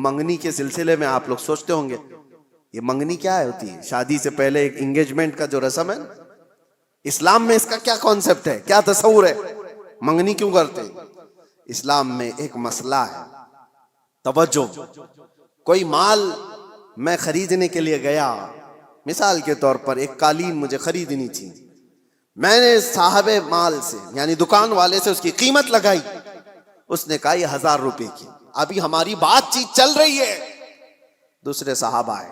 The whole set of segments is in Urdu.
منگنی کے سلسلے میں آپ لوگ سوچتے ہوں گے یہ منگنی کیا ہوتی ہے؟ شادی سے پہلے ایک انگیجمنٹ کا جو رسم ہے، اسلام میں اس کا کیا کانسیپٹ ہے، کیا تصور ہے، منگنی کیوں کرتے ہیں؟ اسلام میں ایک مسئلہ ہے، توجہ، کوئی مال میں خریدنے کے لیے گیا، مثال کے طور پر ایک قالین مجھے خریدنی تھی، میں نے صاحب مال سے یعنی دکان والے سے اس کی قیمت لگائی، اس نے کہا یہ 1000 روپے کی، ابھی ہماری بات چیت چل رہی ہے، دوسرے صاحب آئے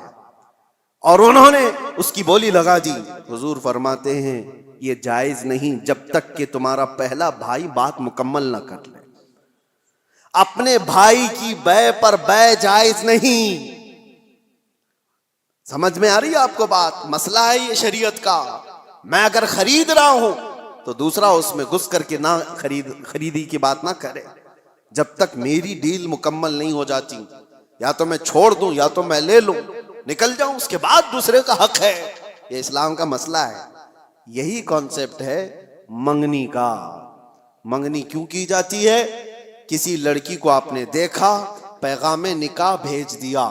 اور انہوں نے اس کی بولی لگا دی، حضور فرماتے ہیں یہ جائز نہیں جب تک کہ تمہارا پہلا بھائی بات مکمل نہ کر لے۔ اپنے بھائی کی بے پر بے جائز نہیں۔ سمجھ میں آ رہی ہے آپ کو بات؟ مسئلہ ہے یہ شریعت کا۔ میں اگر خرید رہا ہوں تو دوسرا اس میں گھس کر کے نہ خریدی کی بات نہ کرے جب تک میری ڈیل مکمل نہیں ہو جاتی، یا تو میں چھوڑ دوں یا تو میں لے لوں، نکل جاؤں، اس کے بعد دوسرے کا حق ہے۔ یہ اسلام کا مسئلہ ہے۔ یہی کانسیپٹ ہے منگنی کا۔ منگنی کیوں کی جاتی ہے؟ کسی لڑکی کو آپ نے دیکھا، پیغام نکاح بھیج دیا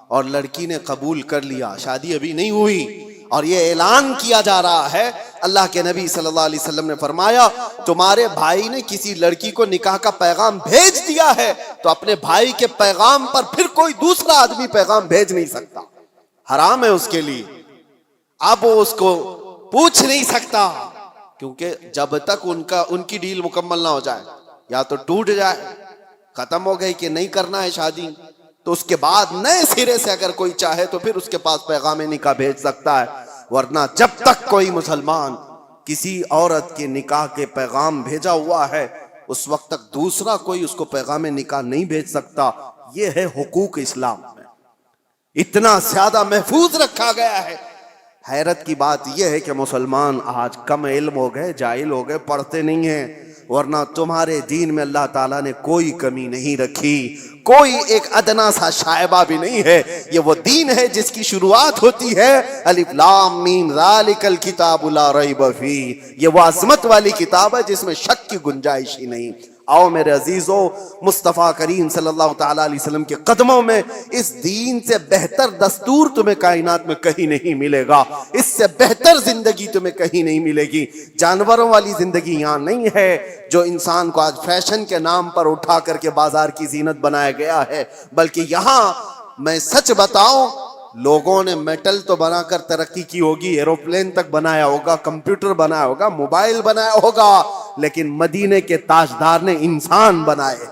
اور لڑکی نے قبول کر لیا، شادی ابھی نہیں ہوئی، اور یہ اعلان کیا جا رہا ہے، اللہ کے نبی صلی اللہ علیہ وسلم نے فرمایا تمہارے بھائی نے کسی لڑکی کو نکاح کا پیغام بھیج دیا ہے تو اپنے بھائی کے پیغام پر پھر کوئی دوسرا آدمی پیغام بھیج نہیں سکتا، حرام ہے اس کے لیے۔ اب وہ اس کو پوچھ نہیں سکتا، کیونکہ جب تک ان کی ڈیل مکمل نہ ہو جائے، یا تو ٹوٹ جائے، ختم ہو گئی کہ نہیں کرنا ہے شادی، تو اس کے بعد نئے سرے سے اگر کوئی چاہے تو پھر اس کے پاس پیغام نکاح بھیج سکتا ہے، ورنہ جب تک کوئی مسلمان کسی عورت کے نکاح کے پیغام بھیجا ہوا ہے اس وقت تک دوسرا کوئی اس کو پیغام نکاح نہیں بھیج سکتا۔ یہ ہے حقوق اسلام میں، اتنا زیادہ محفوظ رکھا گیا ہے۔ حیرت کی بات یہ ہے کہ مسلمان آج کم علم ہو گئے، جاہل ہو گئے، پڑھتے نہیں ہیں، ورنہ تمہارے دین میں اللہ تعالیٰ نے کوئی کمی نہیں رکھی، کوئی ایک ادنا سا شائبہ بھی نہیں ہے۔ یہ وہ دین ہے جس کی شروعات ہوتی ہے الف لام میم ذالک الکتاب لا ریب فیہ، یہ وہ عظمت والی کتاب ہے جس میں شک کی گنجائش ہی نہیں۔ آؤ میرے عزیزو، مصطفیٰ کریم صلی اللہ تعالیٰ علیہ وسلم کے قدموں میں اس دین سے بہتر دستور تمہیں کائنات میں کہیں نہیں ملے گا، اس سے بہتر زندگی تمہیں کہیں نہیں ملے گی۔ جانوروں والی زندگی یہاں نہیں ہے جو انسان کو آج فیشن کے نام پر اٹھا کر کے بازار کی زینت بنایا گیا ہے، بلکہ یہاں میں سچ بتاؤں لوگوں نے میٹل تو بنا کر ترقی کی ہوگی، ایروپلین تک بنایا ہوگا، کمپیوٹر بنایا ہوگا، موبائل بنایا ہوگا، لیکن مدینے کے تاجدار نے انسان بنائے۔